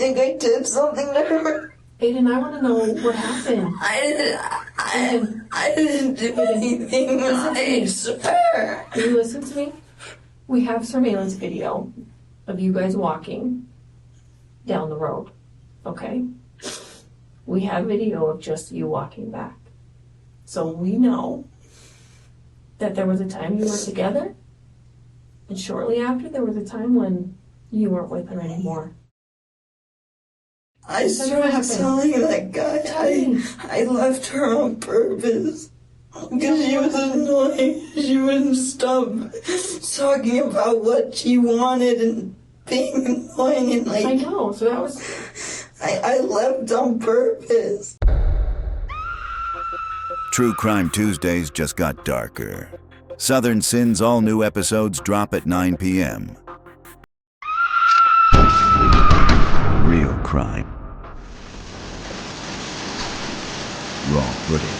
think I did something to her. Aidan, I want to know what happened. I didn't do anything. I swear. Can you listen to me? We have surveillance video of you guys walking down the road, okay? We have video of just you walking back. So we know that there was a time you were together, and shortly after there was a time when you weren't with her anymore. I started telling that guy I left her on purpose. Because she was annoying. She wouldn't stop talking about what she wanted and being annoying and like... I know, so that was... I left on purpose. True Crime Tuesdays just got darker. Southern Sin's all-new episodes drop at 9 p.m. Real crime. Raw footage.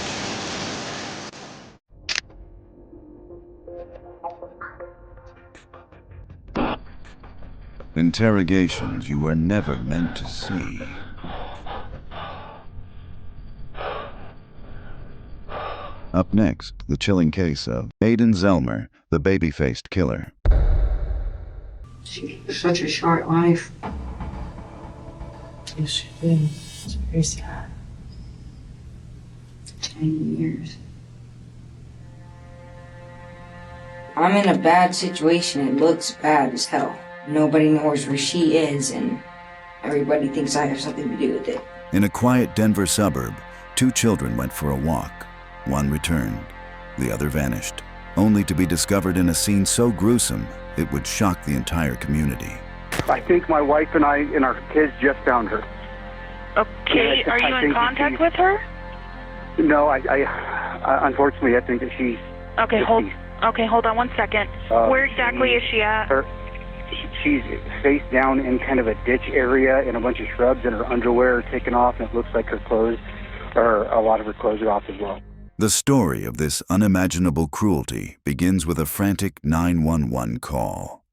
Interrogations you were never meant to see. Up next, the chilling case of Aidan Zellmer, the baby-faced killer. She lived such a short life. Yes, she did. It's very sad. 10 years. I'm in a bad situation. It looks bad as hell. Nobody knows where she is, and everybody thinks I have something to do with it. In a quiet Denver suburb, two children went for a walk. One returned, the other vanished, only to be discovered in a scene so gruesome it would shock the entire community. I think my wife and I and our kids just found her. Okay, are you in contact with her? No, I unfortunately I think that she's... Okay, hold on 1 second. Where exactly is she at? She's face down in kind of a ditch area in a bunch of shrubs, and her underwear are taken off, and it looks like her clothes, or a lot of her clothes are off as well. The story of this unimaginable cruelty begins with a frantic 911 call.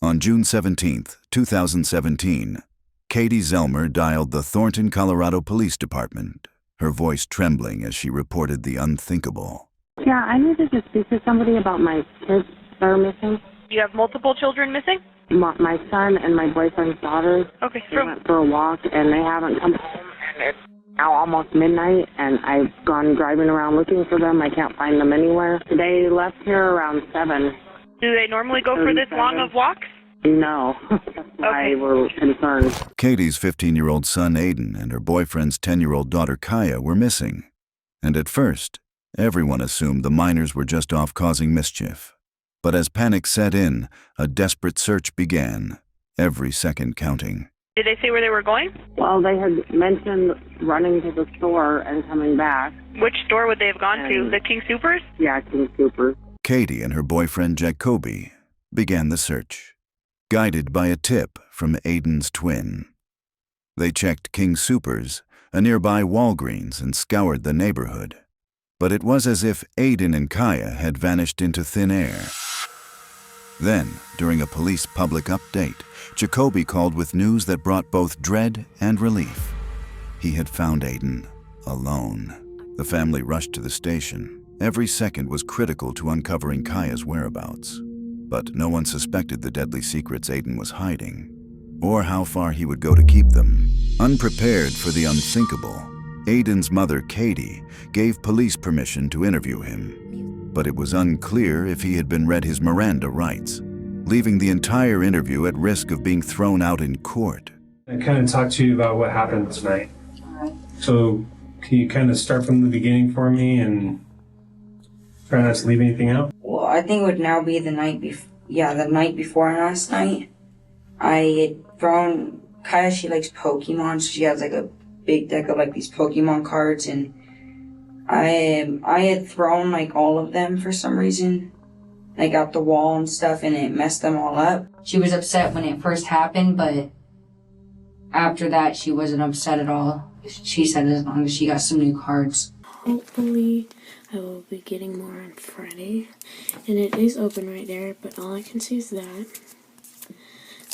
On June 17, 2017, Katie Zellmer dialed the Thornton, Colorado Police Department, her voice trembling as she reported the unthinkable. Yeah, I needed to speak to somebody about my kids that are missing. You have multiple children missing? My son and my boyfriend's daughter. Okay, they went for a walk and they haven't come home, and it's now almost midnight, and I've gone driving around looking for them. I can't find them anywhere. They left here around 7. Do they normally go for this long of walks? No. That's why we're concerned. Katie's 15-year-old son Aidan and her boyfriend's 10-year-old daughter Kiaya were missing. And at first, everyone assumed the minors were just off causing mischief. But as panic set in, a desperate search began, every second counting. Did they say where they were going? Well, they had mentioned running to the store and coming back. Which store would they have gone to? The King Soopers? Yeah, King Soopers. Katie and her boyfriend Jacoby began the search, guided by a tip from Aidan's twin. They checked King Soopers, a nearby Walgreens, and scoured the neighborhood. But it was as if Aidan and Kiaya had vanished into thin air. Then, during a police public update, Jacoby called with news that brought both dread and relief. He had found Aidan alone. The family rushed to the station. Every second was critical to uncovering Kiaya's whereabouts. But no one suspected the deadly secrets Aidan was hiding, or how far he would go to keep them. Unprepared for the unthinkable, Aidan's mother, Katie, gave police permission to interview him. But it was unclear if he had been read his Miranda rights, leaving the entire interview at risk of being thrown out in court. I kind of talked to you about what happened tonight. So can you kind of start from the beginning for me and try not to leave anything out? Well, I think it would now be the night before last night. I had thrown, Kiaya, she likes Pokemon, so she has like a big deck of like these Pokemon cards, and I had thrown like all of them for some reason, like out the wall and stuff, and it messed them all up. She was upset when it first happened, but after that she wasn't upset at all. She said as long as she got some new cards. Hopefully I will be getting more on Friday, and it is open right there, but all I can see is that.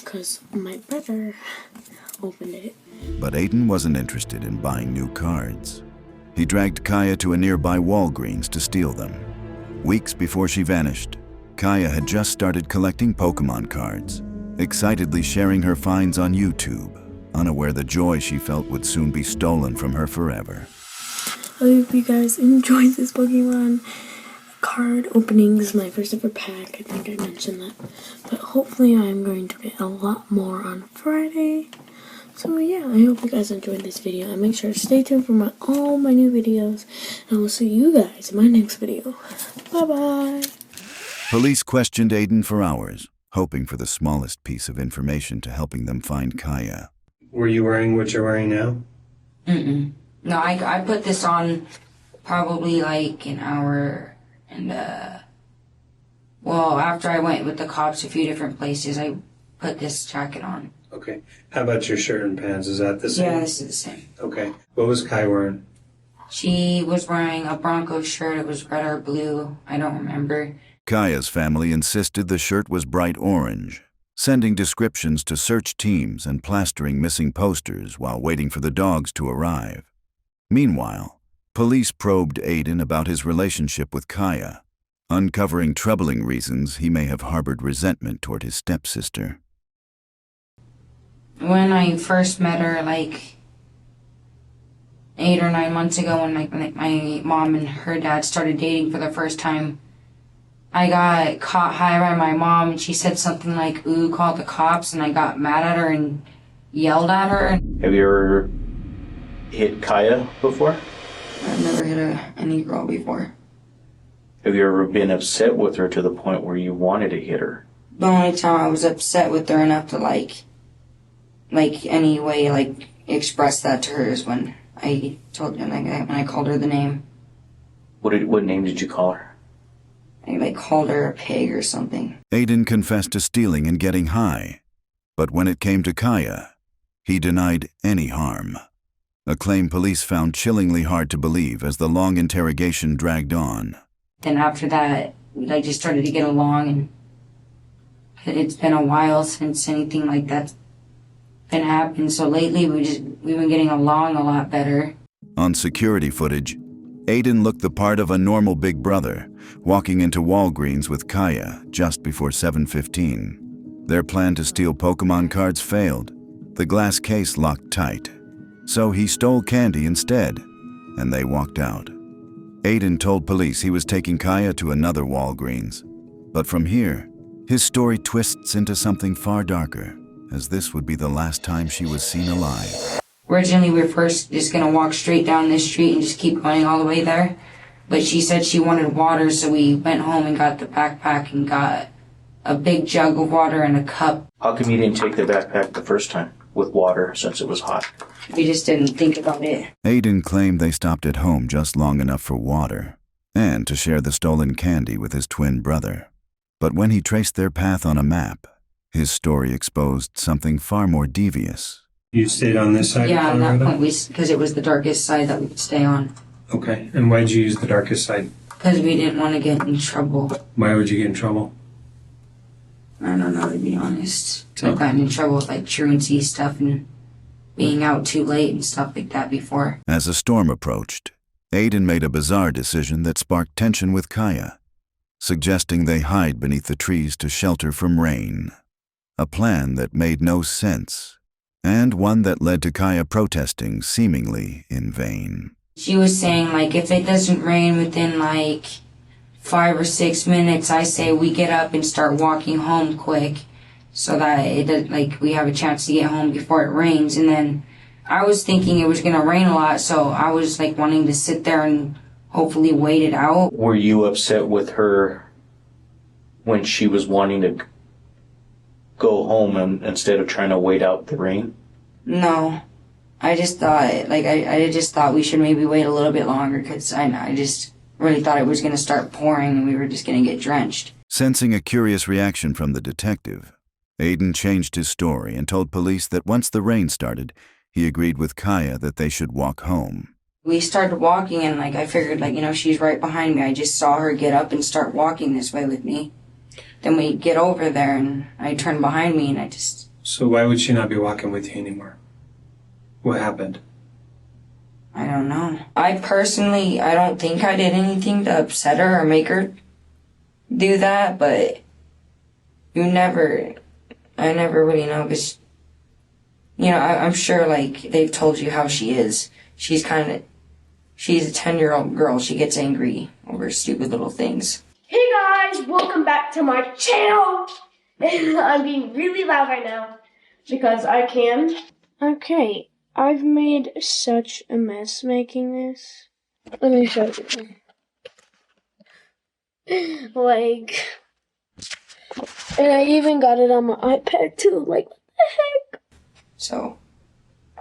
because my brother opened it. But Aidan wasn't interested in buying new cards. He dragged Kiaya to a nearby Walgreens to steal them. Weeks before she vanished, Kiaya had just started collecting Pokemon cards, excitedly sharing her finds on YouTube, unaware the joy she felt would soon be stolen from her forever. I hope you guys enjoyed this Pokemon card opening. This is my first ever pack. I think I mentioned that. But hopefully I'm going to get a lot more on Friday. So yeah, I hope you guys enjoyed this video. And make sure to stay tuned for all my new videos. And I will see you guys in my next video. Bye-bye. Police questioned Aidan for hours, hoping for the smallest piece of information to helping them find Kiaya. Were you wearing what you're wearing now? Mm-mm. No, I put this on probably like an hour and, well, after I went with the cops a few different places, I put this jacket on. Okay. How about your shirt and pants? Is that the same? Yeah, this is the same. Okay. What was Kai wearing? She was wearing a Broncos shirt. It was red or blue. I don't remember. Kiaya's family insisted the shirt was bright orange, sending descriptions to search teams and plastering missing posters while waiting for the dogs to arrive. Meanwhile, police probed Aidan about his relationship with Kiaya, uncovering troubling reasons he may have harbored resentment toward his stepsister. When I first met her, like 8 or 9 months ago, when my mom and her dad started dating for the first time, I got caught high by my mom, and she said something like, "Ooh, call the cops," and I got mad at her and yelled at her. Have you ever hit Kiaya before? I've never hit any girl before. Have you ever been upset with her to the point where you wanted to hit her? The only time I was upset with her enough to express that to her is when I told her, when I called her the name. What name did you call her? I called her a pig or something. Aidan confessed to stealing and getting high, but when it came to Kiaya, he denied any harm. A claim police found chillingly hard to believe as the long interrogation dragged on. Then after that, I just started to get along, and it's been a while since anything like that's been happening. So lately, we've been getting along a lot better. On security footage, Aidan looked the part of a normal big brother, walking into Walgreens with Kiaya just before 7:15. Their plan to steal Pokemon cards failed. The glass case locked tight. So he stole candy instead, and they walked out. Aidan told police he was taking Kiaya to another Walgreens. But from here, his story twists into something far darker, as this would be the last time she was seen alive. Originally, we were first just going to walk straight down this street and just keep going all the way there. But she said she wanted water, so we went home and got the backpack and got a big jug of water and a cup. How come you didn't take the backpack the first time with water since it was hot? We just didn't think about it. Aidan claimed they stopped at home just long enough for water and to share the stolen candy with his twin brother. But when he traced their path on a map, his story exposed something far more devious. You stayed on this side? Yeah, at that point, because it was the darkest side that we could stay on. Okay, and why'd you use the darkest side? Because we didn't want to get in trouble. Why would you get in trouble? I don't know, to be honest. I've gotten in trouble with truancy stuff and being out too late and stuff like that before. As a storm approached, Aidan made a bizarre decision that sparked tension with Kiaya, suggesting they hide beneath the trees to shelter from rain. A plan that made no sense, and one that led to Kiaya protesting seemingly in vain. She was saying, if it doesn't rain within, 5 or 6 minutes, I say we get up and start walking home quick so that we have a chance to get home before it rains. And then I was thinking it was going to rain a lot, so I was, wanting to sit there and hopefully wait it out. Were you upset with her when she was wanting to go home instead of trying to wait out the rain? No. I just thought, I just thought we should maybe wait a little bit longer because I just really thought it was going to start pouring and we were just going to get drenched. Sensing a curious reaction from the detective, Aidan changed his story and told police that once the rain started, he agreed with Kiaya that they should walk home. We started walking and I figured she's right behind me. I just saw her get up and start walking this way with me. Then we get over there and I turned behind me and I just So why would she not be walking with you anymore? What happened? I don't know. I don't think I did anything to upset her or make her do that, but I never really know, because, you know, I'm sure, like, they've told you how she is. She's a 10-year-old girl. She gets angry over stupid little things. Hey guys, welcome back to my channel. I'm being really loud right now because I can. Okay, I've made such a mess making this. Let me show you. Like, and I even got it on my iPad too. Like, what the heck? So,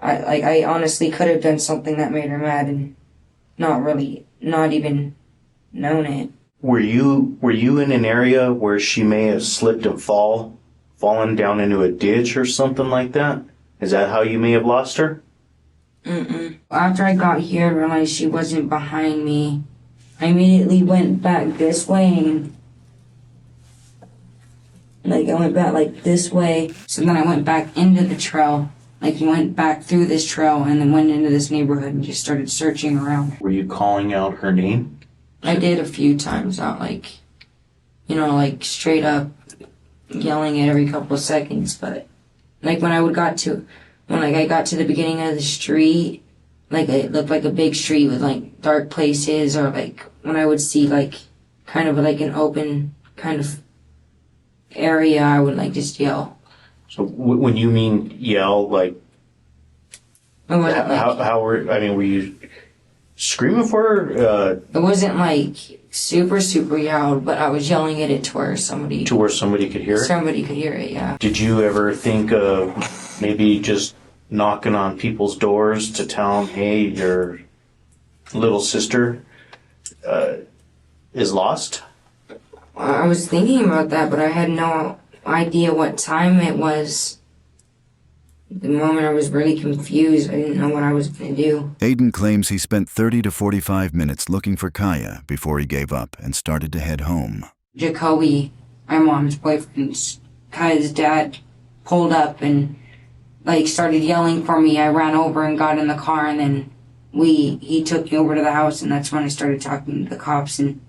I honestly could have done something that made her mad and not even known it. Were you in an area where she may have slipped and fallen down into a ditch or something like that? Is that how you may have lost her? Mm-mm. After I got here and realized she wasn't behind me, I immediately went back this way and I went back like this way. So then I went back into the trail, went back through this trail and then went into this neighborhood and just started searching around. Were you calling out her name? I did a few times, not straight up yelling it every couple of seconds, but when I got to the beginning of the street, it looked like a big street with dark places, or when I would see kind of an open kind of area, I would just yell. So when you mean yell, were you screaming for her? It wasn't super, super loud, but I was yelling at it to where somebody could hear it? Somebody could hear it, yeah. Did you ever think of maybe just knocking on people's doors to tell them, hey, your little sister is lost? I was thinking about that, but I had no idea what time it was. The moment I was really confused, I didn't know what I was going to do. Aidan claims he spent 30 to 45 minutes looking for Kiaya before he gave up and started to head home. Jacoby, my mom's boyfriend, Kiaya's dad, pulled up and started yelling for me. I ran over and got in the car, and then he took me over to the house, and that's when I started talking to the cops and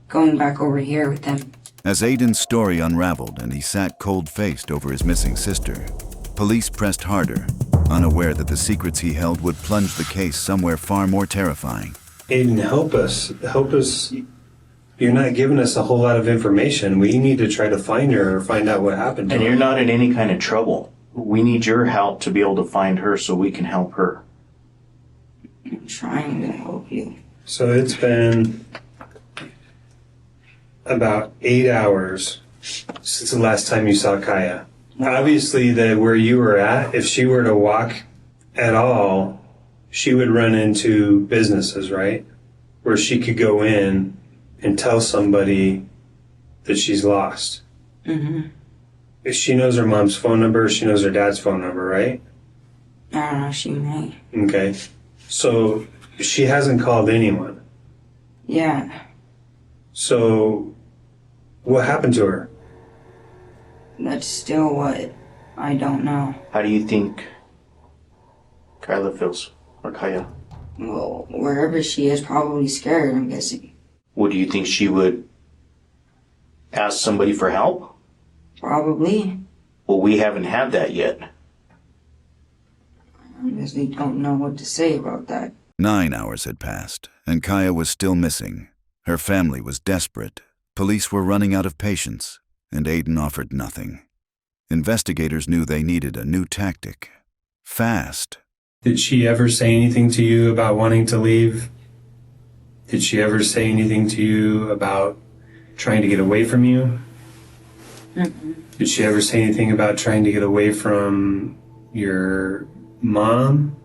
going back over here with them. As Aidan's story unraveled and he sat cold-faced over his missing sister, police pressed harder, unaware that the secrets he held would plunge the case somewhere far more terrifying. Aidan, help us. Help us. You're not giving us a whole lot of information. We need to try to find her or find out what happened to her. And you're not in any kind of trouble. We need your help to be able to find her so we can help her. I'm trying to help you. So it's been about 8 hours since the last time you saw Kiaya. Obviously, where you were at, if she were to walk at all, she would run into businesses, right? Where she could go in and tell somebody that she's lost. Mm-hmm. She knows her mom's phone number, she knows her dad's phone number, right? I don't know, she may. Okay. So she hasn't called anyone. Yeah. So what happened to her? That's still what I don't know. How do you think Kyla feels, or Kiaya? Well, wherever she is, probably scared, I'm guessing. Well, do you think she would ask somebody for help? Probably. Well, we haven't had that yet. I guess they don't know what to say about that. 9 hours had passed, and Kiaya was still missing. Her family was desperate. Police were running out of patience, and Aidan offered nothing. Investigators knew they needed a new tactic. Fast. Did she ever say anything to you about wanting to leave? Did she ever say anything to you about trying to get away from you? Mm-hmm. Did she ever say anything about trying to get away from your mom?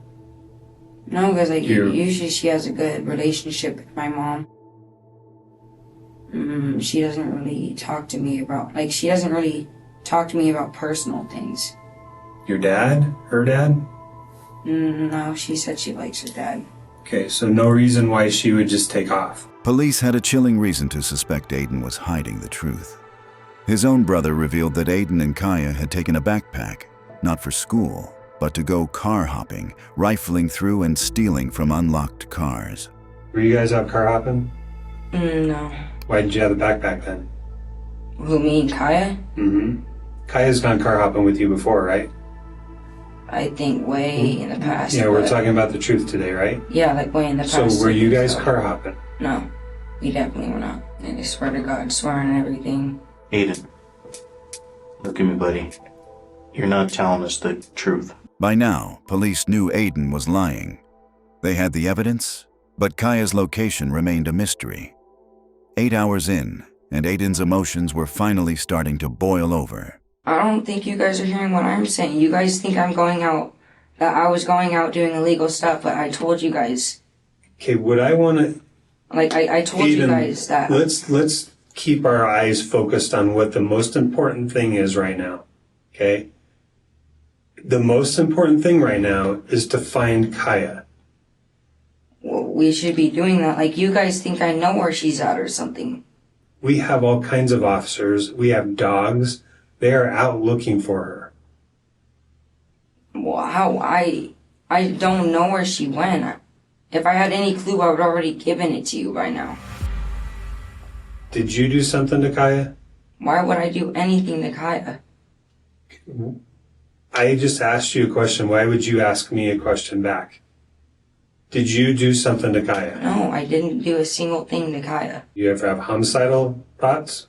No, because usually she has a good relationship with my mom. She doesn't really talk to me about, personal things. Your dad? Her dad? No, she said she likes her dad. Okay, so no reason why she would just take off. Police had a chilling reason to suspect Aidan was hiding the truth. His own brother revealed that Aidan and Kiaya had taken a backpack not for school, but to go car hopping, rifling through and stealing from unlocked cars. Were you guys out car hopping? No. Why did you have the backpack then? Who, me and Kaya? Mm-hmm. Kaya's gone car hopping with you before, right? I think way in the past. Yeah, we're talking about the truth today, right? Yeah, like way in the past. So were you guys car hopping? No, we definitely were not. And I swear to God, swearing and everything. Aidan, look at me, buddy. You're not telling us the truth. By now, police knew Aidan was lying. They had the evidence, but Kaya's location remained a mystery. 8 hours in, and Aidan's emotions were finally starting to boil over. I don't think you guys are hearing what I'm saying. You guys think I'm going out, that I was going out doing illegal stuff, but I told you guys. Okay, what I want to... Like, I told Aidan, you guys that... Let's keep our eyes focused on what the most important thing is right now, okay? The most important thing right now is to find Kaya. Well, we should be doing that. Like, you guys think I know where she's at or something. We have all kinds of officers. We have dogs. They are out looking for her. Well, how? I don't know where she went. If I had any clue, I would already given it to you by now. Did you do something to Kaya? Why would I do anything to Kaya? I just asked you a question. Why would you ask me a question back? Did you do something to Kaya? No, I didn't do a single thing to Kaya. You ever have homicidal thoughts?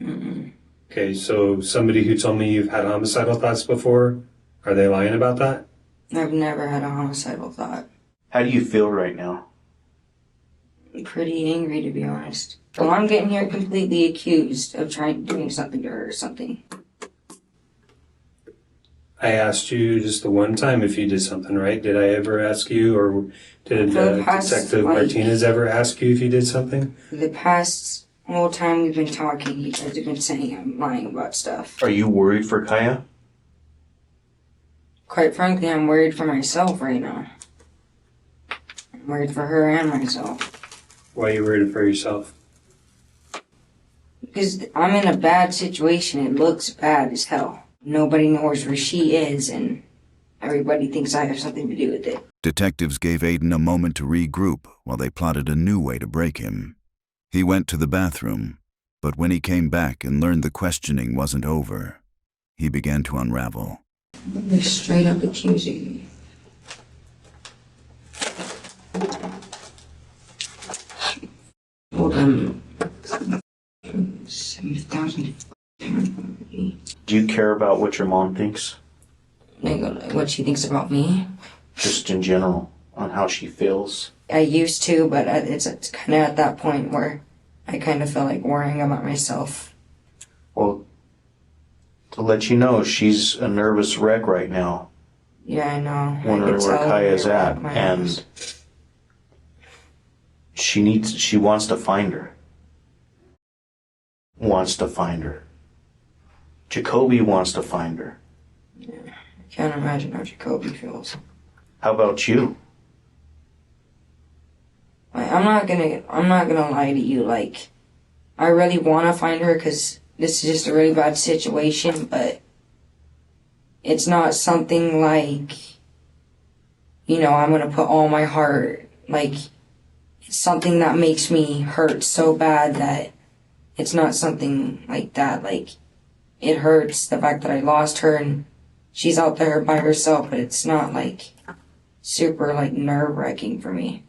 Mm-mm. Okay, so somebody who told me you've had homicidal thoughts before, are they lying about that? I've never had a homicidal thought. How do you feel right now? I'm pretty angry, to be honest. Well, I'm getting here completely accused of doing something to her or something. I asked you just the one time if you did something, right? Did I ever ask you, or did Detective Martinez ever ask you if you did something? The past whole time we've been talking, you guys have been saying I'm lying about stuff. Are you worried for Kaya? Quite frankly, I'm worried for myself right now. I'm worried for her and myself. Why are you worried for yourself? Because I'm in a bad situation. It looks bad as hell. Nobody knows where she is, and everybody thinks I have something to do with it. Detectives gave Aidan a moment to regroup while they plotted a new way to break him. He went to the bathroom, but when he came back and learned the questioning wasn't over, he began to unravel. They're straight up accusing me. Hold on. 7,000. Do you care about what your mom thinks? What she thinks about me? Just in general, on how she feels? I used to, but it's kind of at that point where I kind of feel like worrying about myself. Well, to let you know, she's a nervous wreck right now. Yeah, I know. Wondering where Kaya's at, and she wants to find her. Jacoby wants to find her. Yeah, I can't imagine how Jacoby feels. How about you? I'm not gonna lie to you. Like, I really want to find her because this is just a really bad situation, but it's not something like, I'm gonna put all my heart. Like, it's something that makes me hurt so bad that it's not something like that. Like, it hurts the fact that I lost her and she's out there by herself, but it's not like super like nerve-wracking for me.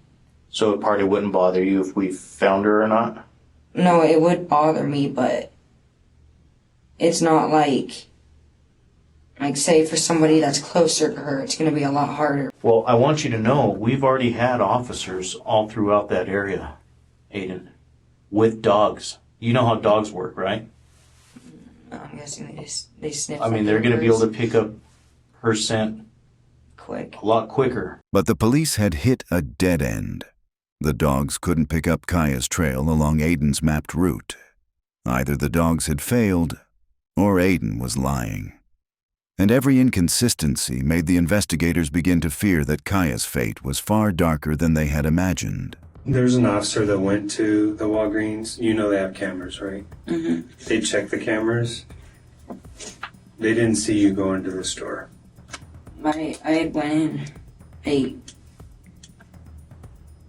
So it probably wouldn't bother you if we found her or not? No, it would bother me, but it's not like say for somebody that's closer to her, it's going to be a lot harder. Well, I want you to know, we've already had officers all throughout that area, Aidan, with dogs. You know how dogs work, right? I'm guessing they sniff. I mean, they're going to be able to pick up her scent quick. A lot quicker. But the police had hit a dead end. The dogs couldn't pick up Kaya's trail along Aidan's mapped route. Either the dogs had failed, or Aidan was lying. And every inconsistency made the investigators begin to fear that Kaya's fate was far darker than they had imagined. There's an officer that went to the Walgreens. You know they have cameras, right? Mm-hmm. They checked the cameras. They didn't see you go into the store. I had went in.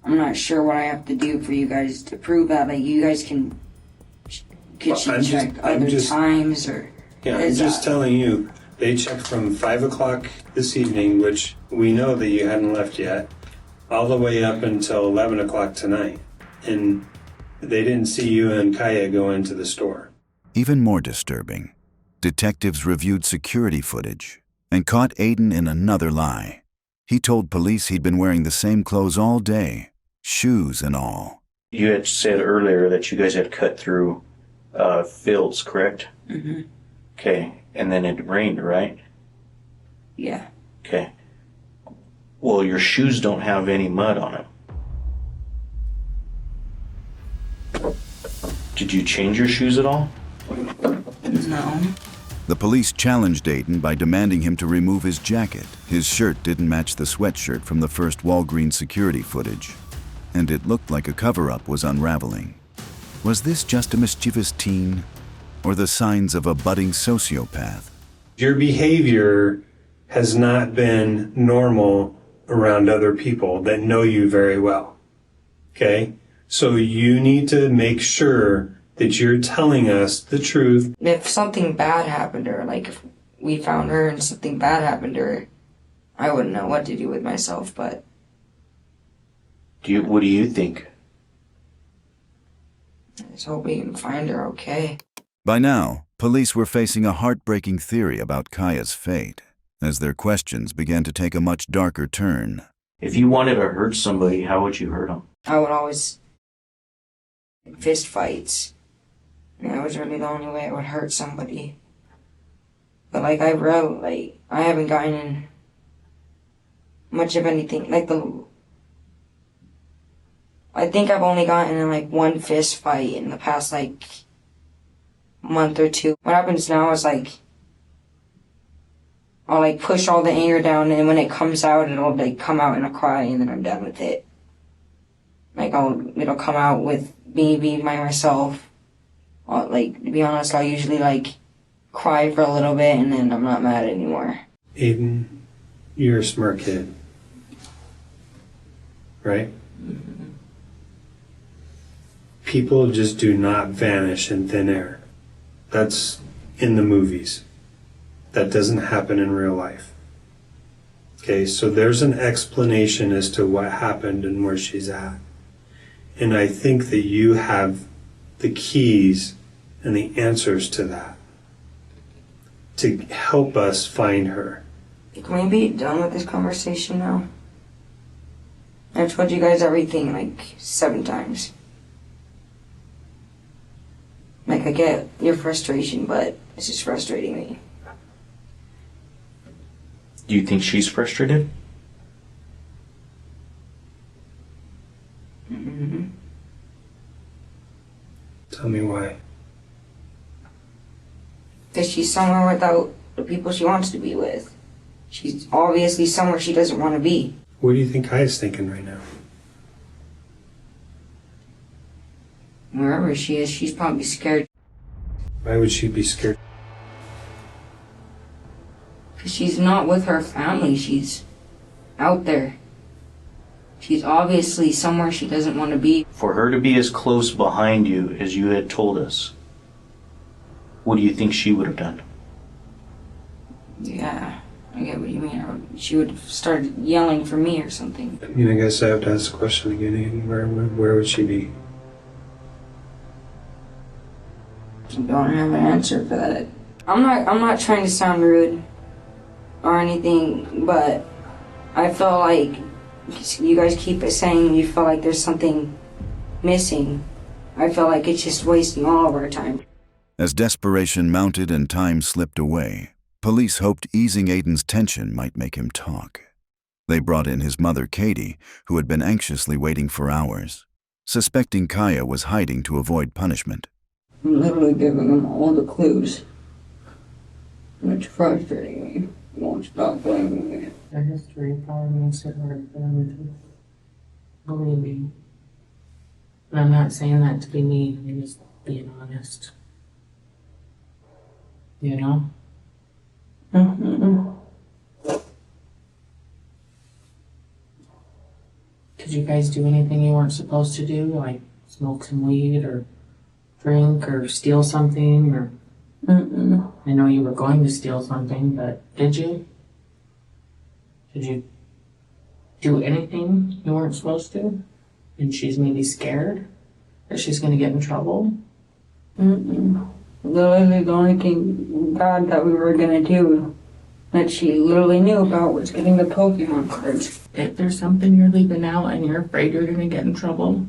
I'm not sure what I have to do for you guys to prove that. Like, you guys could she check other times, or? Yeah, I'm just telling you, they checked from 5 o'clock this evening, which we know that you hadn't left yet, all the way up until 11 o'clock tonight. And they didn't see you and Kiaya go into the store. Even more disturbing, detectives reviewed security footage and caught Aidan in another lie. He told police he'd been wearing the same clothes all day, shoes and all. You had said earlier that you guys had cut through fields, correct? Mm-hmm. Okay, and then it rained, right? Yeah. Okay. Well, your shoes don't have any mud on them. Did you change your shoes at all? No. The police challenged Aidan by demanding him to remove his jacket. His shirt didn't match the sweatshirt from the first Walgreens security footage, and it looked like a cover-up was unraveling. Was this just a mischievous teen, or the signs of a budding sociopath? Your behavior has not been normal around other people that know you very well. Okay? So you need to make sure that you're telling us the truth. If something bad happened to her, like if we found her and something bad happened to her, I wouldn't know what to do with myself, but... What do you think? I just hope we can find her okay. By now, police were facing a heartbreaking theory about Kaya's fate, as their questions began to take a much darker turn. If you wanted to hurt somebody, how would you hurt them? I would always... fist fights. And that was really the only way I would hurt somebody. But like I wrote, like, I haven't gotten in much of anything. Like I think I've only gotten in like one fist fight in the past like month or two. What happens now is like I'll like push all the anger down, and when it comes out, it'll like come out in a cry, and then I'm done with it. Like it'll come out with me being by myself. Like, to be honest, I'll usually like cry for a little bit, and then I'm not mad anymore. Aidan, you're a smart kid. Right? Mm-hmm. People just do not vanish in thin air. That's in the movies. That doesn't happen in real life. Okay, so there's an explanation as to what happened and where she's at. And I think that you have the keys and the answers to that to help us find her. Can we be done with this conversation now? I've told you guys everything like 7 times. Like, I get your frustration, but it's just frustrating me. Do you think she's frustrated? Mm-hmm. Tell me why. Because she's somewhere without the people she wants to be with. She's obviously somewhere she doesn't want to be. What do you think Kaya's thinking right now? Wherever she is, she's probably scared. Why would she be scared? Because she's not with her family. She's out there. She's obviously somewhere she doesn't want to be. For her to be as close behind you as you had told us, what do you think she would have done? Yeah, I get what you mean. She would have started yelling for me or something. I mean, I guess I have to ask the question again, Aidan. Where would she be? I don't have an answer for that. I'm not trying to sound rude or anything, but I feel like you guys keep saying you feel like there's something missing. I feel like it's just wasting all of our time. As desperation mounted and time slipped away, police hoped easing Aidan's tension might make him talk. They brought in his mother, Katie, who had been anxiously waiting for hours, suspecting Kiaya was hiding to avoid punishment. I'm literally giving them all the clues. And it's frustrating me. They won't stop blaming me. Their history probably makes it hard for them to believe me. And I'm not saying that to be mean, I'm just being honest. You know? Mm-hmm. Did you guys do anything you weren't supposed to do, like smoke some weed or drink or steal something? Or I know you were going to steal something, but did you? Did you do anything you weren't supposed to? And she's maybe scared that she's going to get in trouble? Literally the only thing bad that we were gonna do that she literally knew about was getting the Pokemon cards. If there's something you're leaving out and you're afraid you're going to get in trouble,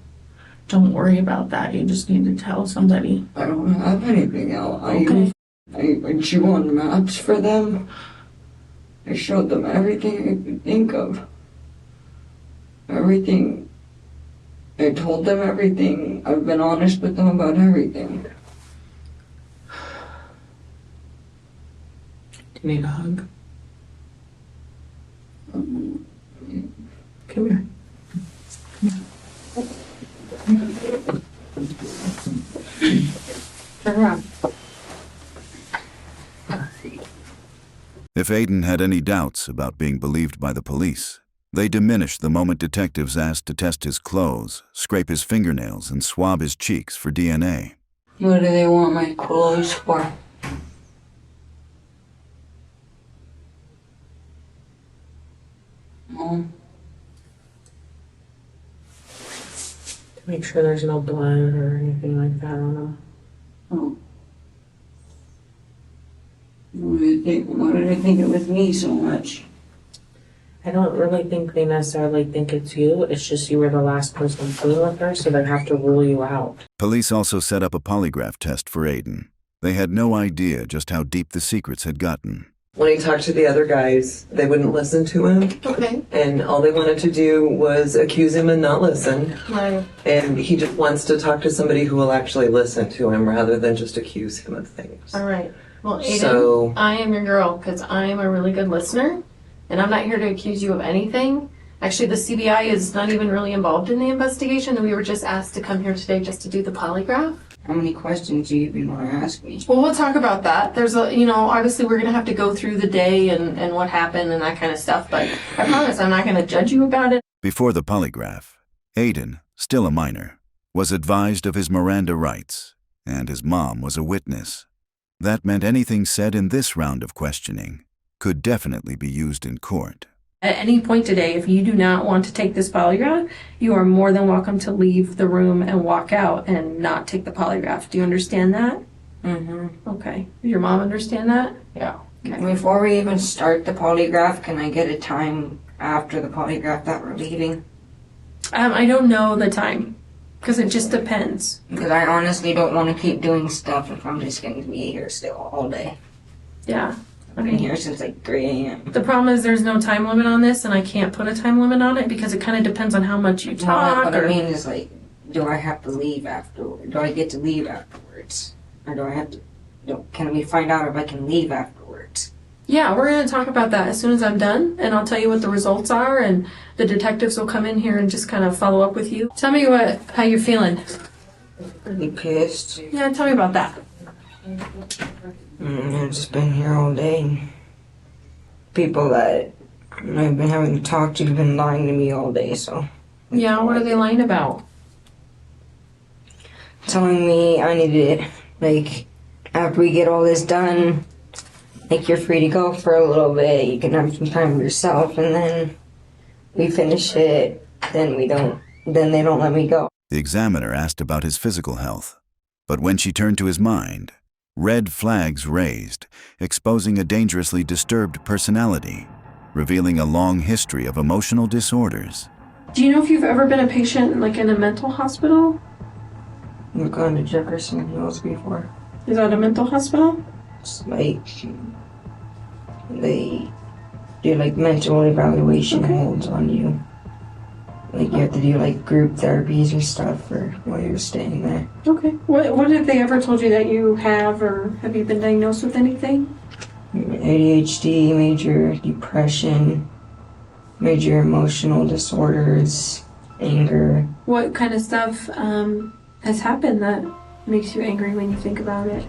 don't worry about that. You just need to tell somebody. I don't have anything else. Okay. I drew on maps for them. I showed them everything I could think of. Everything. I told them everything. I've been honest with them about everything. Do you need a hug? Come here. Turn around. If Aidan had any doubts about being believed by the police, they diminished the moment detectives asked to test his clothes, scrape his fingernails, and swab his cheeks for DNA. What do they want my clothes for? Mom? To make sure there's no blood or anything like that on them. Oh. Why did they think it was me so much? I don't really think they necessarily think it's you. It's just you were the last person seen with her, so they have to rule you out. Police also set up a polygraph test for Aidan. They had no idea just how deep the secrets had gotten. When he talked to the other guys, they wouldn't listen to him. Okay. And all they wanted to do was accuse him and not listen. Right. And he just wants to talk to somebody who will actually listen to him rather than just accuse him of things. All right. Well, Aidan, So- I am your girl because I'm a really good listener, and I'm not here to accuse you of anything. Actually, the CBI is not even really involved in the investigation, and we were just asked to come here today just to do the polygraph. How many questions do you even want to ask me? Well, we'll talk about that. There's a, obviously we're going to have to go through the day and what happened and that kind of stuff, but I promise I'm not going to judge you about it. Before the polygraph, Aidan, still a minor, was advised of his Miranda rights, and his mom was a witness. That meant anything said in this round of questioning could definitely be used in court. At any point today, if you do not want to take this polygraph, you are more than welcome to leave the room and walk out and not take the polygraph. Do you understand that? Mm-hmm. Okay. Does your mom understand that? Yeah. Okay. Before we even start the polygraph, can I get a time after the polygraph that we're leaving? I don't know the time, because it just depends. Because I honestly don't want to keep doing stuff if I'm just going to be here still all day. Yeah. I've been here since like 3 a.m. The problem is there's no time limit on this, and I can't put a time limit on it because it kind of depends on how much you talk. What I mean is, like, do I have to leave afterwards? Do I get to leave afterwards? Or do I have to, can we find out if I can leave afterwards? Yeah, we're going to talk about that as soon as I'm done, and I'll tell you what the results are, and the detectives will come in here and just kind of follow up with you. Tell me how you're feeling. Really pissed. Yeah, tell me about that. I've just been here all day. People that I've been having to talk to have been lying to me all day, so. Yeah, what are they lying about? Telling me I need to, like, after we get all this done, like, you're free to go for a little bit, you can have some time with yourself, and then we finish it, then they don't let me go. The examiner asked about his physical health, but when she turned to his mind, red flags raised, exposing a dangerously disturbed personality, revealing a long history of emotional disorders. Do you know if you've ever been a patient, like, in a mental hospital? I've gone to Jefferson Hills before. Is that a mental hospital? It's like, they do, like, mental evaluation holds on you. Like, you have to do, like, group therapies or stuff while you're staying there. Okay. What have they ever told you that you have, or have you been diagnosed with anything? ADHD, major depression, major emotional disorders, anger. What kind of stuff has happened that makes you angry when you think about it?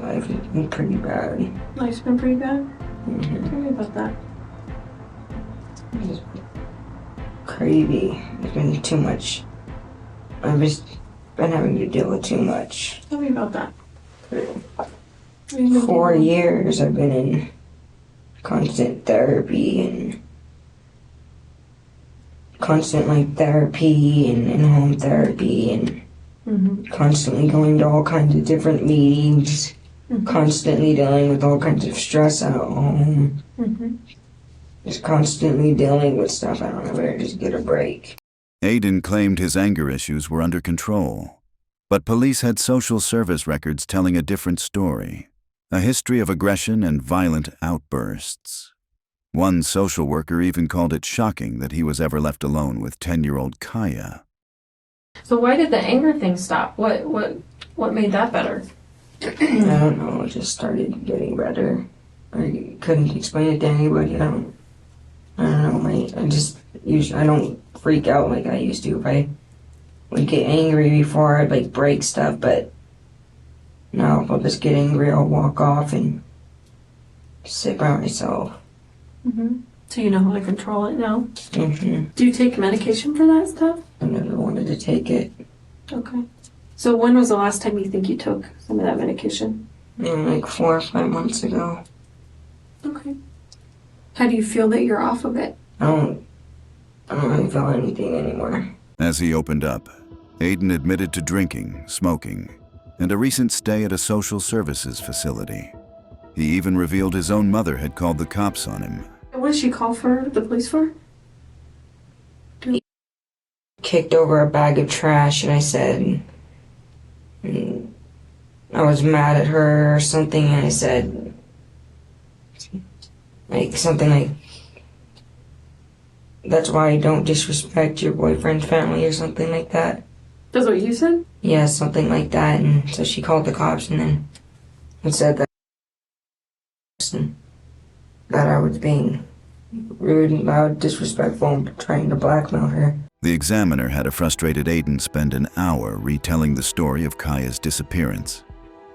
life has been pretty bad. Life's been pretty bad? Mm-hmm. Tell me about that. It's crazy. There's been too much. I've just been having to deal with too much. Tell me about that. 4 years I've been in constant therapy and constant therapy and in-home therapy and constantly going to all kinds of different meetings, constantly dealing with all kinds of stress at home, just constantly dealing with stuff. I don't ever just get a break. Aidan claimed his anger issues were under control, but police had social service records telling a different story, a history of aggression and violent outbursts. One social worker even called it shocking that he was ever left alone with 10-year-old Kiaya. So why did the anger thing stop? What made that better? I don't know, it just started getting better. I couldn't explain it to anybody. I don't know, I don't freak out like I used to. If I would get angry before, I'd break stuff, but now if I'll just get angry, I'll walk off and sit by myself. So you know how to control it now? Do you take medication for that stuff? I never wanted to take it. Okay. So when was the last time you think you took some of that medication? 4 or 5 months ago. Okay. How do you feel that you're off of it? I don't really feel anything anymore. As he opened up, Aidan admitted to drinking, smoking, and a recent stay at a social services facility. He even revealed his own mother had called the cops on him. What did she call the police for? Kicked over a bag of trash, and I said, I was mad at her or something, and I said, something like, that's why I don't disrespect your boyfriend's family or something like that. That's what you said? Yeah, something like that, and so she called the cops and then said that I was being rude and loud, disrespectful, and trying to blackmail her. The examiner had a frustrated Aidan spend an hour retelling the story of Kiaya's disappearance.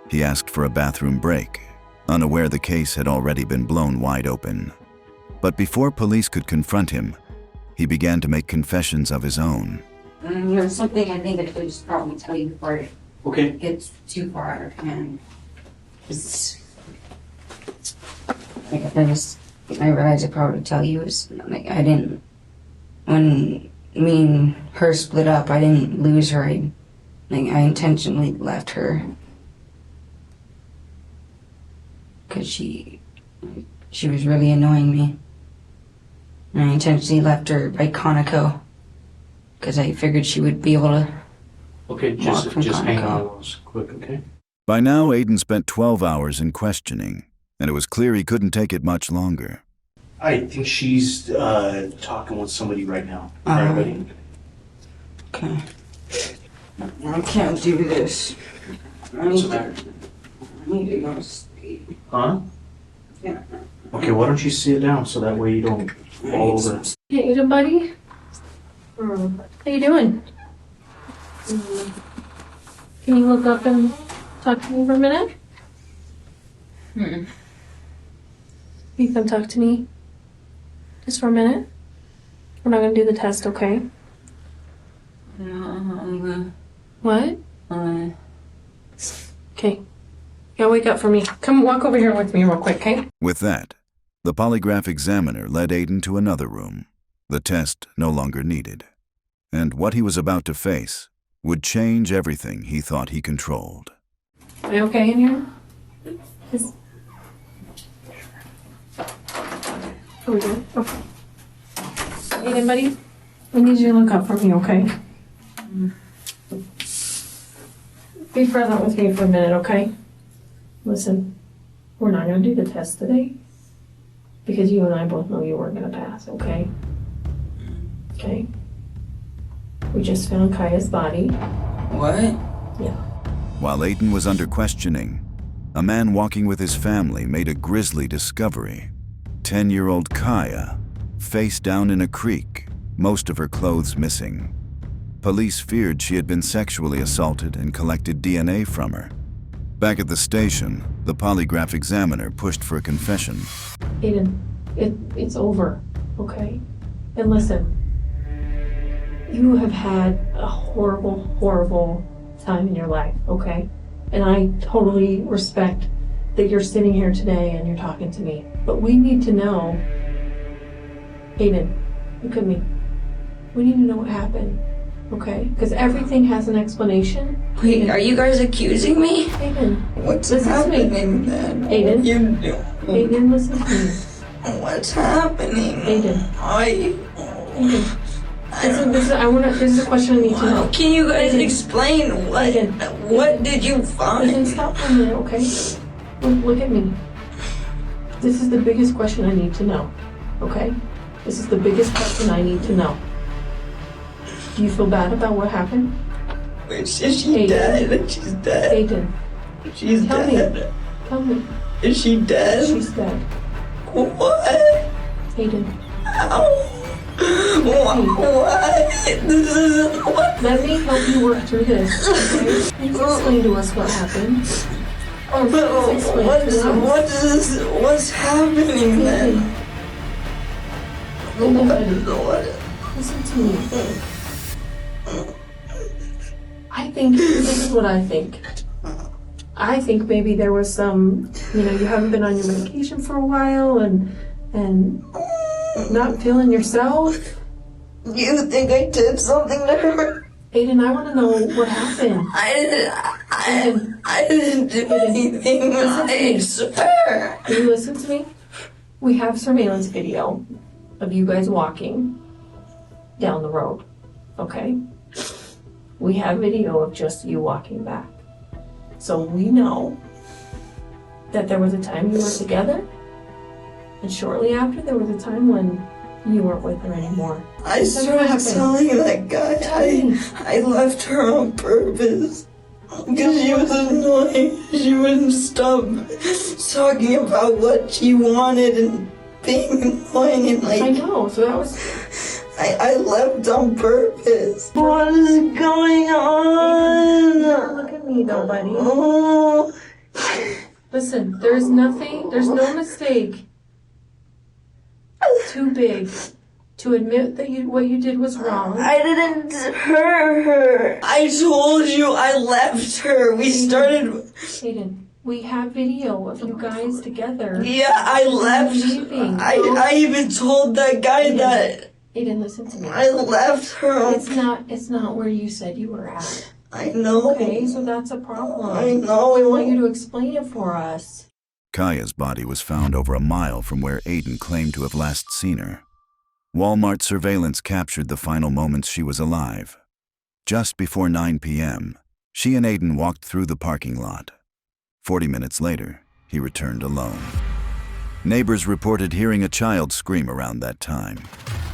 He asked for a bathroom break, unaware the case had already been blown wide open. But before police could confront him, he began to make confessions of his own. There's something I think I should just probably tell you before it gets too far out of hand. I realized I probably tell you is when me and her split up, I didn't lose her. I intentionally left her because she was really annoying me. And I intentionally left her by Conoco because I figured she would be able to. Okay, just hang on real quick, okay? By now, Aidan spent 12 hours in questioning, and it was clear he couldn't take it much longer. I think she's talking with somebody right now. Okay. I can't do this. I need to go to sleep. Huh? Yeah. Okay, why don't you sit down so that way you don't fall over. Hey, Aidan, buddy. How you doing? Can you look up and talk to me for a minute? You come talk to me just for a minute. We're not gonna do the test, okay? What? Okay. Yeah, wake up for me. Come walk over here with me real quick, okay? With that, the polygraph examiner led Aidan to another room, the test no longer needed. And what he was about to face would change everything he thought he controlled. Are you okay in here? Are we good? Okay. Aidan, buddy, I need you to look up for me, okay? Be present with me for a minute, okay? Listen, we're not going to do the test today because you and I both know you weren't going to pass, okay? Okay? We just found Kiaya's body. What? Yeah. While Aidan was under questioning, a man walking with his family made a grisly discovery. 10-year-old Kiaya, face down in a creek, most of her clothes missing. Police feared she had been sexually assaulted and collected DNA from her. Back at the station, The polygraph examiner pushed for a confession. Aidan, it's over, okay? And listen, you have had a horrible, horrible time in your life, okay? And I totally respect that you're sitting here today and you're talking to me. But we need to know, Aidan, look at me. We need to know what happened, okay? Because everything has an explanation. Wait, are you guys accusing me? Aidan, what's listen happening then? Aidan, You Aidan, listen to me. What's happening? Aidan. Aidan. This is a question I need to know. Can you guys explain what did you find? Aidan, stop for a minute, okay? Look at me. This is the biggest question I need to know, okay? This is the biggest question I need to know. Do you feel bad about what happened? Is she dead? She's dead. Aidan. She's dead. Tell me. Is she dead? She's dead. What? Aidan. Ow. What? This isn't what? Let me help you work through this, okay? Please explain to us what happened. What's happening then? Listen to me. I think, this is what I think. I think maybe there was some, you haven't been on your medication for a while and not feeling yourself. You think I did something to her? Aidan, I want to know what happened. I didn't do anything. I swear. Can you listen to me? We have surveillance video of you guys walking down the road, okay? We have video of just you walking back. So we know that there was a time you were together, and shortly after there was a time when you weren't with her anymore. I started telling that guy I left her on purpose. Because she was annoying. She wouldn't stop talking about what she wanted and being annoying and I know, so that was... I left on purpose. What is going on? Look at me though, buddy. Listen, there's no mistake too big to admit that what you did was wrong. I didn't hurt her. I told you I left her. We started... Aidan, we have video of you guys together. Yeah, I left. Leaving. I even told that guy that... Aidan, listen to me. I left her. It's not where you said you were at. I know. Okay, so that's a problem. I know. We want you to explain it for us. Kaya's body was found over a mile from where Aidan claimed to have last seen her. Walmart surveillance captured the final moments she was alive. Just before 9 p.m., she and Aidan walked through the parking lot. 40 minutes later, he returned alone. Neighbors reported hearing a child scream around that time.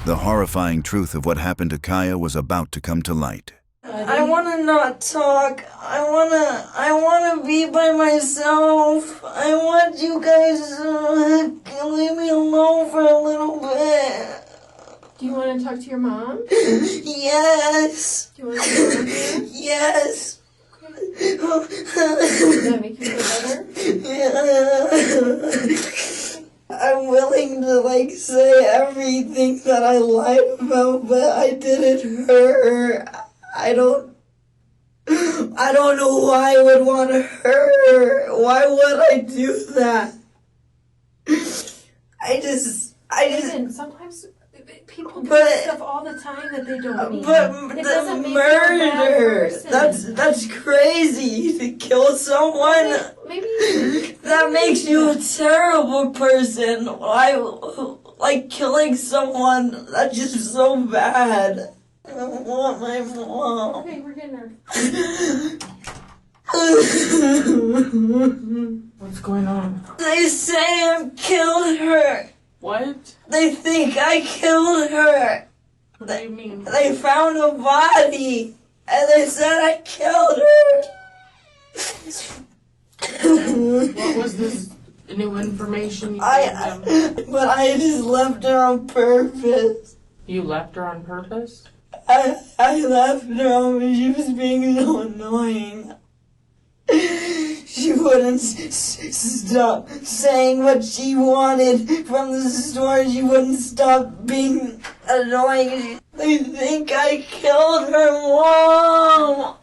The horrifying truth of what happened to Kaya was about to come to light. I want to not talk. I want to be by myself. I want you guys to leave me alone for a little bit. Do you want to talk to your mom? Yes. Do you want to talk to her? Yes. Okay. Does that make you feel better? Yeah. I'm willing to say everything that I lied about, but I didn't hurt her. I don't know why I would want to hurt her. Why would I do that? Listen, sometimes people do stuff all the time that they don't mean. But it the murder, that's crazy. To kill someone, maybe that makes you a terrible person. Killing someone, that's just so bad. I don't want my mom. Okay, we're getting her. What's going on? They say I killed her. What? They think I killed her. What do you mean? They found a body, and they said I killed her. What was this new information you gave them? But I just left her on purpose. You left her on purpose? I left her on, she was being so annoying. She wouldn't stop saying what she wanted from the store. She wouldn't stop being annoying. I think I killed her, Mom.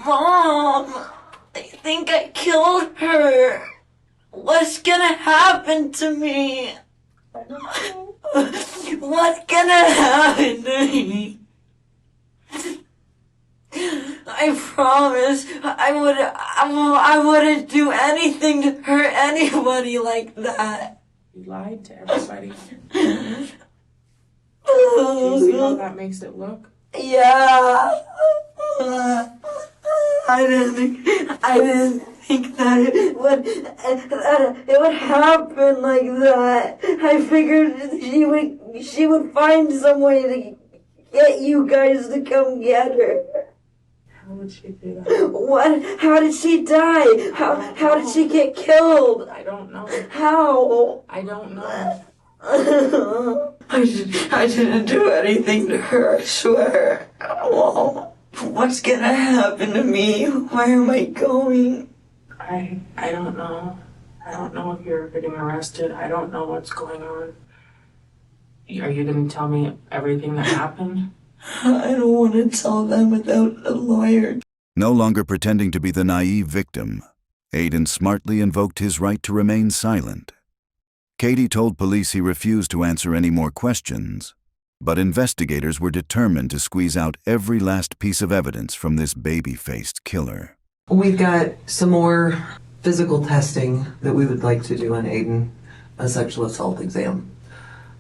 Mom, I think I killed her. What's gonna happen to me? What's gonna happen to me? I promise I wouldn't do anything to hurt anybody like that. You lied to everybody. Do you see how that makes it look? Yeah. I didn't think that it would happen like that. I figured she would find some way to get you guys to come get her. How would she do that? What? How did she die? How did she get killed? I don't know. How? I don't know. I didn't do anything to her, I swear. Oh, what's gonna happen to me? Where am I going? I don't know. I don't know if you're getting arrested. I don't know what's going on. Are you going to tell me everything that happened? I don't want to tell them without a lawyer. No longer pretending to be the naive victim, Aidan smartly invoked his right to remain silent. Katie told police he refused to answer any more questions, but investigators were determined to squeeze out every last piece of evidence from this baby-faced killer. We've got some more physical testing that we would like to do on Aidan, a sexual assault exam.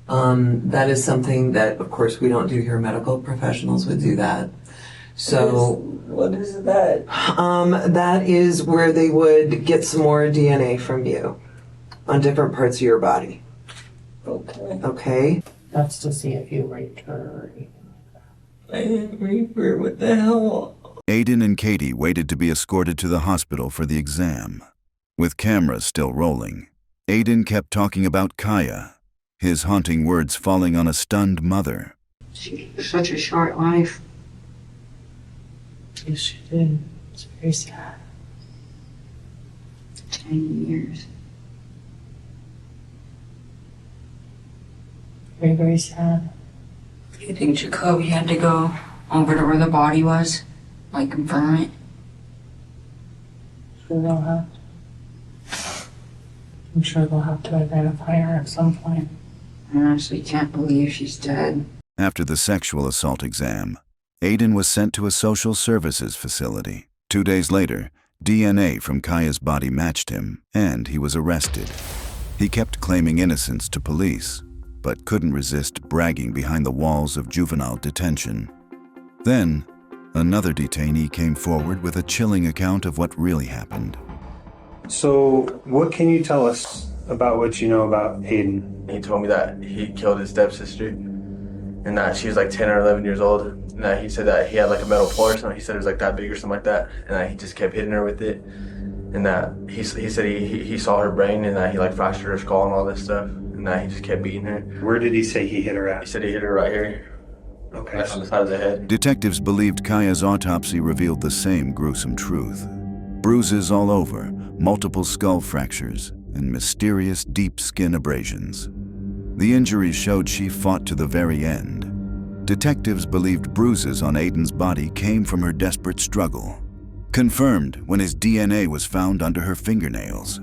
That is something that, of course, we don't do here. Medical professionals would do that. So, what is that? That is where they would get some more DNA from you on different parts of your body. Okay. Okay? That's to see if you raped her or anything like that. I didn't rape her. What the hell? Aidan and Katie waited to be escorted to the hospital for the exam. With cameras still rolling, Aidan kept talking about Kiaya, his haunting words falling on a stunned mother. She lived such a short life. Yes, she did. It's very sad. 10 years. Very, very sad. Do you think Jacoby had to go over to where the body was? Like, confirm it? Sure they'll have to. I'm sure they'll have to identify her at some point. I honestly can't believe she's dead. After the sexual assault exam, Aidan was sent to a social services facility. 2 days later, DNA from Kiaya's body matched him, and he was arrested. He kept claiming innocence to police, but couldn't resist bragging behind the walls of juvenile detention. Then, another detainee came forward with a chilling account of what really happened. So, what can you tell us about what you know about Aidan? He told me that he killed his stepsister, and that she was like 10 or 11 years old, and that he said that he had like a metal pole or something. He said it was like that big or something like that, and that he just kept hitting her with it, and that he said he saw her brain, and that he like fractured her skull and all this stuff, and that he just kept beating her. Where did he say he hit her at? He said he hit her right here. Okay. Right on the side of the head. Detectives believed Kiaya's autopsy revealed the same gruesome truth. Bruises all over, multiple skull fractures, and mysterious deep skin abrasions. The injuries showed she fought to the very end. Detectives believed bruises on Aidan's body came from her desperate struggle, confirmed when his DNA was found under her fingernails.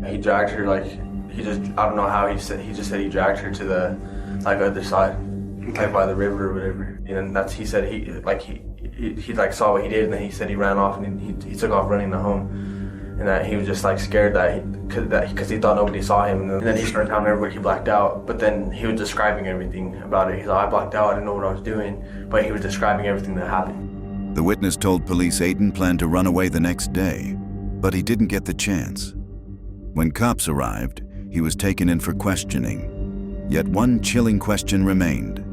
He dragged her like, I don't know how he just said he dragged her to the like other side, like by the river or whatever. And that's, he said he saw what he did, and then he said he ran off and he took off running to home. And that he was just like scared because he thought nobody saw him. And then he started telling everybody he blacked out. But then he was describing everything about it. He's like, I blacked out, I didn't know what I was doing. But he was describing everything that happened. The witness told police Aidan planned to run away the next day, but he didn't get the chance. When cops arrived, he was taken in for questioning. Yet one chilling question remained.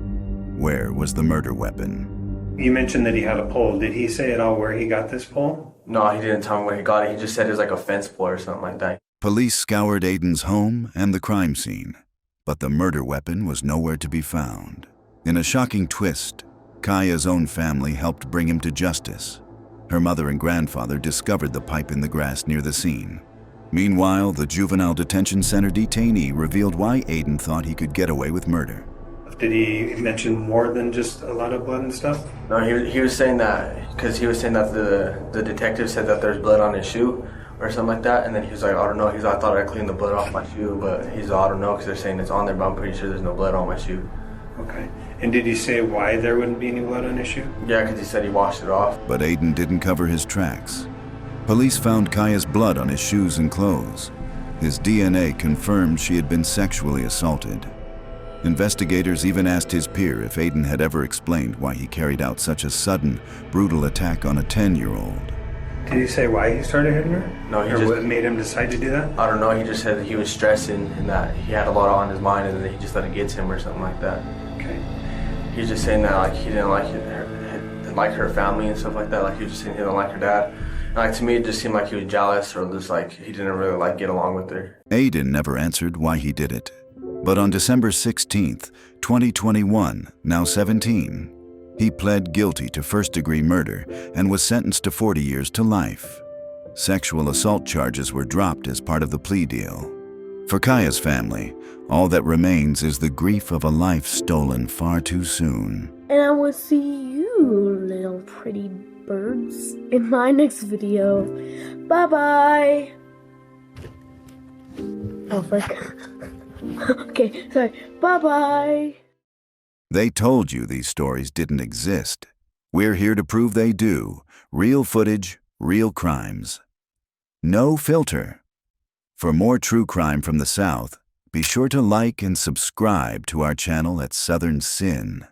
Where was the murder weapon? You mentioned that he had a pole. Did he say at all where he got this pole? No, he didn't tell me where he got it. He just said it was like a fence pole or something like that. Police scoured Aidan's home and the crime scene, but the murder weapon was nowhere to be found. In a shocking twist, Kiaya's own family helped bring him to justice. Her mother and grandfather discovered the pipe in the grass near the scene. Meanwhile, the juvenile detention center detainee revealed why Aidan thought he could get away with murder. Did he mention more than just a lot of blood and stuff? No, he was saying that because he was saying that the detective said that there's blood on his shoe or something like that, and then he was like, I don't know. He's like, I thought I cleaned the blood off my shoe, but he's like, I don't know because they're saying it's on there, but I'm pretty sure there's no blood on my shoe. Okay. And did he say why there wouldn't be any blood on his shoe? Yeah, because he said he washed it off. But Aidan didn't cover his tracks. Police found Kaya's blood on his shoes and clothes. His DNA confirmed she had been sexually assaulted. Investigators even asked his peer if Aidan had ever explained why he carried out such a sudden, brutal attack on a 10-year-old. Did he say why he started hitting her? No, or what made him decide to do that? I don't know. He just said that he was stressing and that he had a lot on his mind, and then he just let it get to him or something like that. Okay. He was just saying that like he didn't like her family and stuff like that. Like he was just saying he didn't like her dad. And, like to me, it just seemed like he was jealous or just like he didn't really like get along with her. Aidan never answered why he did it. But on December 16th, 2021, now 17, he pled guilty to first-degree murder and was sentenced to 40 years to life. Sexual assault charges were dropped as part of the plea deal. For Kaya's family, all that remains is the grief of a life stolen far too soon. And I will see you, little pretty birds, in my next video. Bye-bye! Oh, fuck. Okay, sorry. Bye-bye! They told you these stories didn't exist. We're here to prove they do. Real footage, real crimes. No filter. For more true crime from the South, be sure to like and subscribe to our channel at Southern Sin.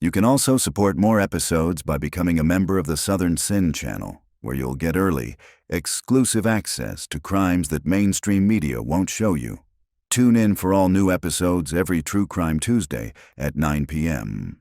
You can also support more episodes by becoming a member of the Southern Sin channel, where you'll get early, exclusive access to crimes that mainstream media won't show you. Tune in for all new episodes every True Crime Tuesday at 9 p.m.